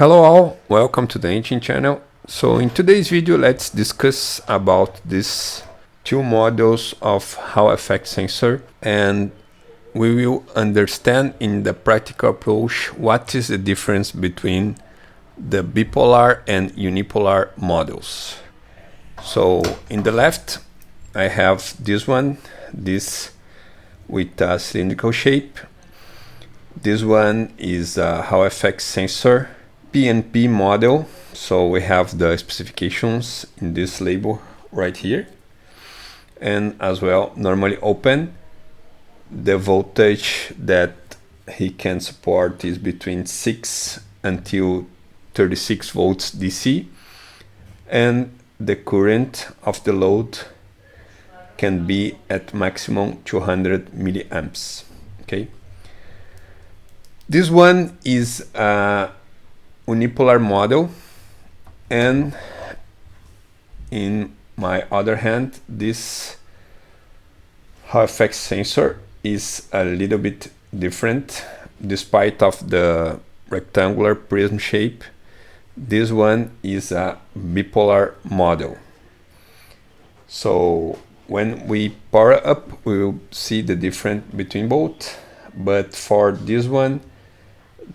Hello all, welcome to the Engine channel. So in today's video, let's discuss about these two models of Hall effect sensor, and we will understand in the practical approach what is the difference between the bipolar and unipolar models. So in the left, I have this one, this with a cylindrical shape. This one is a Hall effect sensor PNP model. So we have the specifications in this label right here, and as well normally open. The voltage that he can support is between 6 until 36 volts DC, and the current of the load can be at maximum 200 milliamps. Okay, this one is a unipolar model, and in my other hand, this Hall effect sensor is a little bit different. Despite of the rectangular prism shape, this one is a bipolar model. So when we power up, we will see the difference between both. But for this one,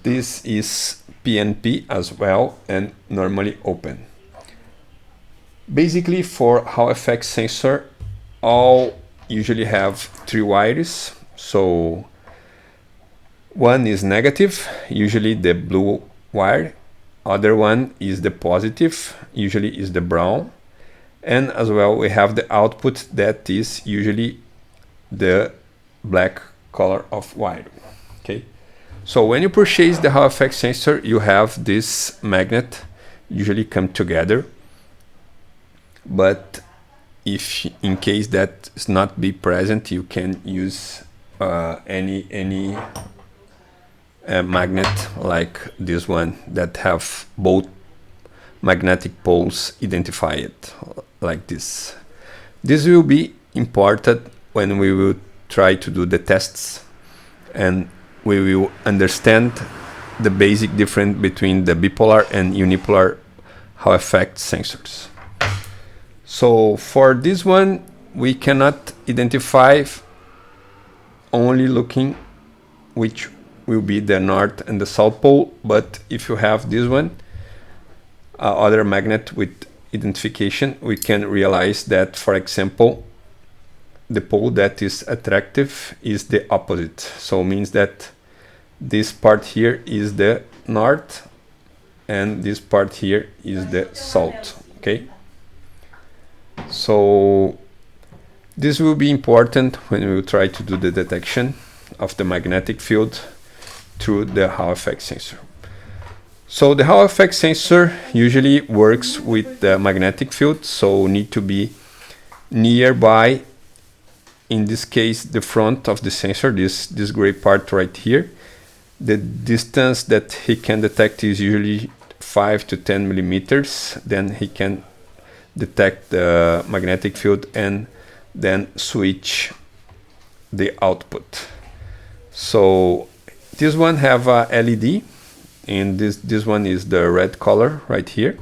this is PNP as well, and normally open. Basically, for Hall effect sensor, all usually have 3 wires. So one is negative, usually the blue wire. Other one is the positive, usually is the brown. And as well, we have the output that is usually the black color of wire. Okay. So when you purchase the Hall effect sensor, you have this magnet usually come together. But if in case that is not be present, you can use any magnet like this one that have both magnetic poles identified like this. This will be important when we will try to do the tests, and we will understand the basic difference between the bipolar and unipolar Hall effect sensors. So for this one, we cannot identify only looking which will be the north and the south pole, but if you have this one, other magnet with identification, we can realize that, for example, the pole that is attractive is the opposite. So means that this part here is the north and this part here is the south. Okay, so this will be important when we will try to do the detection of the magnetic field through the Hall effect sensor. So the Hall effect sensor usually works with the magnetic field, so need to be nearby. In this case, the front of the sensor, this gray part right here. The distance that he can detect is usually 5 to 10 millimeters. Then he can detect the magnetic field and then switch the output. So this one have a LED, and this one is the red color right here,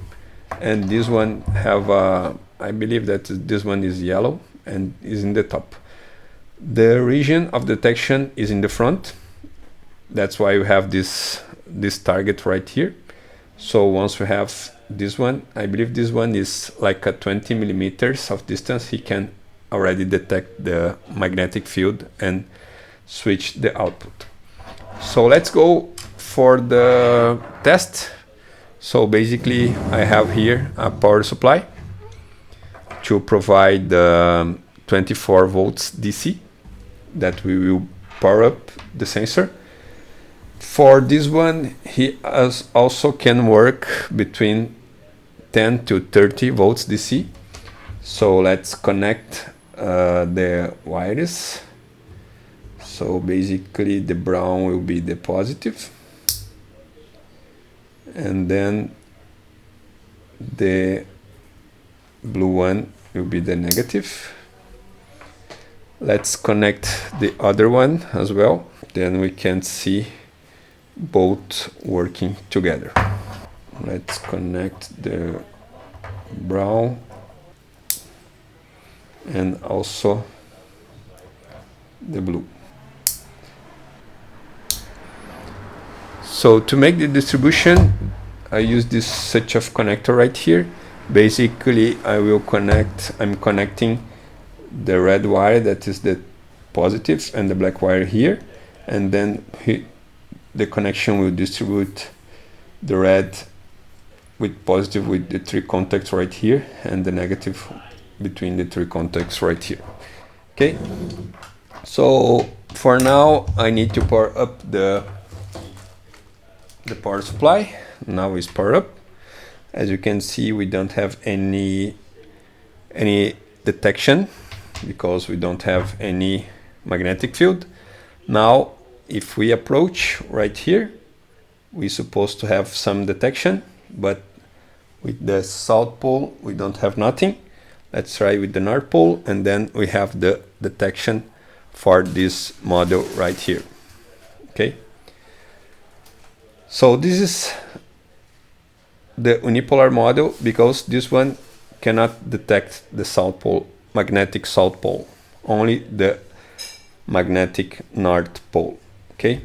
and this one have a, I believe that this one is yellow and is in the top. The region of detection is in the front. That's why we have this target right here. So once we have this one, I believe this one is like a 20 millimeters of distance, he can already detect the magnetic field and switch the output. So let's go for the test. So basically, I have here a power supply to provide 24 volts DC that we will power up the sensor. For this one, he also can work between 10 to 30 volts DC. So let's connect the wires. So basically the brown will be the positive, and then the blue one will be the negative. Let's connect the other one as well, then we can see both working together. let's connect the brown and also the blue. So to make the distribution, I use this such of connector right here. Basically, I'm connecting the red wire, that is the positive, and the black wire here, and then the connection will distribute the red with positive with the 3 contacts right here, and the negative between the 3 contacts right here. Okay, so for now I need to power up the power supply. Now it's powered up. As you can see, we don't have any detection because we don't have any magnetic field. Now if we approach right here, we're supposed to have some detection, but with the south pole we don't have nothing. Let's try with the north pole, and then we have the detection for this model right here. Okay, so this is the unipolar model because this one cannot detect the south pole, magnetic south pole, only the magnetic north pole. Okay,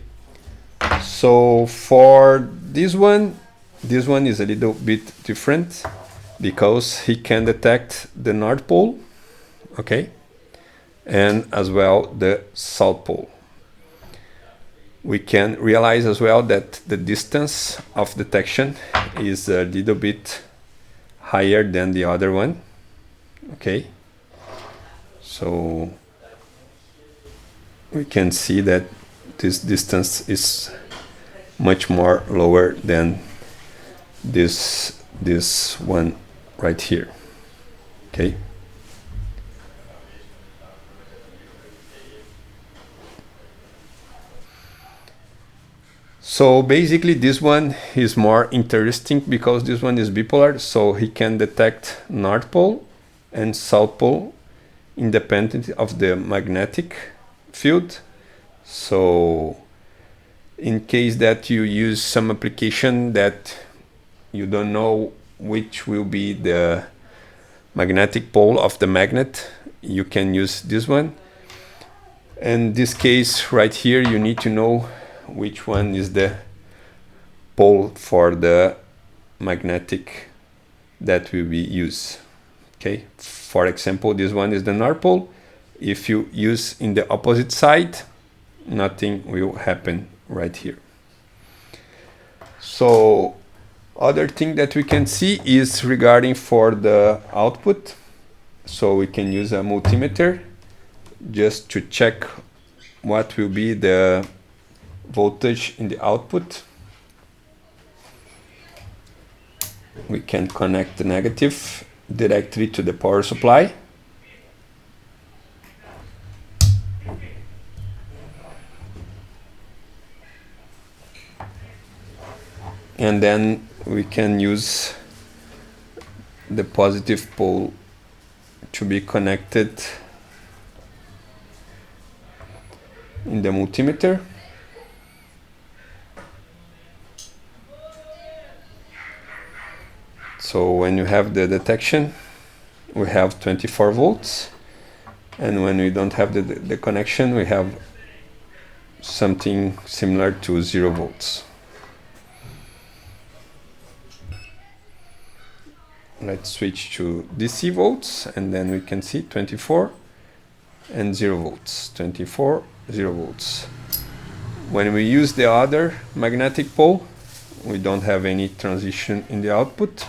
so for this one is a little bit different because he can detect the north pole, okay, and as well the south pole. We can realize as well that the distance of detection is a little bit higher than the other one. Okay, so we can see that this distance is much more lower than this one right here. Okay, so basically this one is more interesting because this one is bipolar, so he can detect north pole and south pole independent of the magnetic field. So in case that you use some application that you don't know which will be the magnetic pole of the magnet, you can use this one. In this case right here, you need to know which one is the pole for the magnetic that will be used. Okay, for example, this one is the north pole. If you use in the opposite side, nothing will happen right here. So other thing that we can see is regarding for the output. So we can use a multimeter just to check what will be the voltage in the output. We can connect the negative directly to the power supply. And then we can use the positive pole to be connected in the multimeter. So when you have the detection, we have 24 volts, and when we don't have the connection, we have something similar to 0 volts. Let's switch to DC volts, and then we can see 24 and 0 volts, 24, 0 volts. When we use the other magnetic pole, we don't have any transition in the output.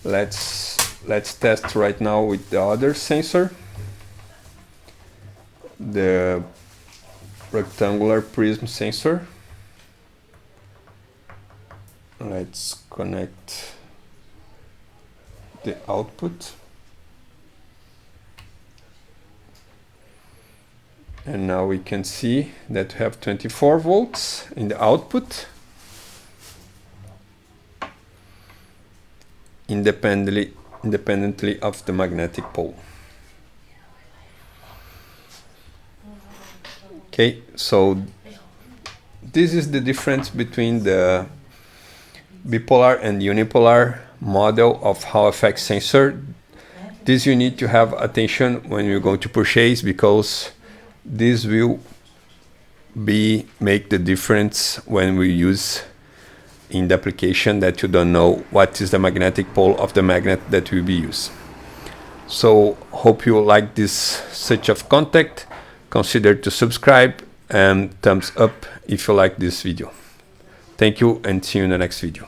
Let's test right now with the other sensor, the rectangular prism sensor. Let's connect the output, and now we can see that we have 24 volts in the output, independently of the magnetic pole. Okay, so this is the difference between the bipolar and unipolar model of Hall effect sensor. This you need to have attention when you're going to purchase, because this will make the difference when we use in the application that you don't know what is the magnetic pole of the magnet that will be used. So hope you like this such of content. Consider to subscribe and thumbs up if you like this video. Thank you and see you in the next video.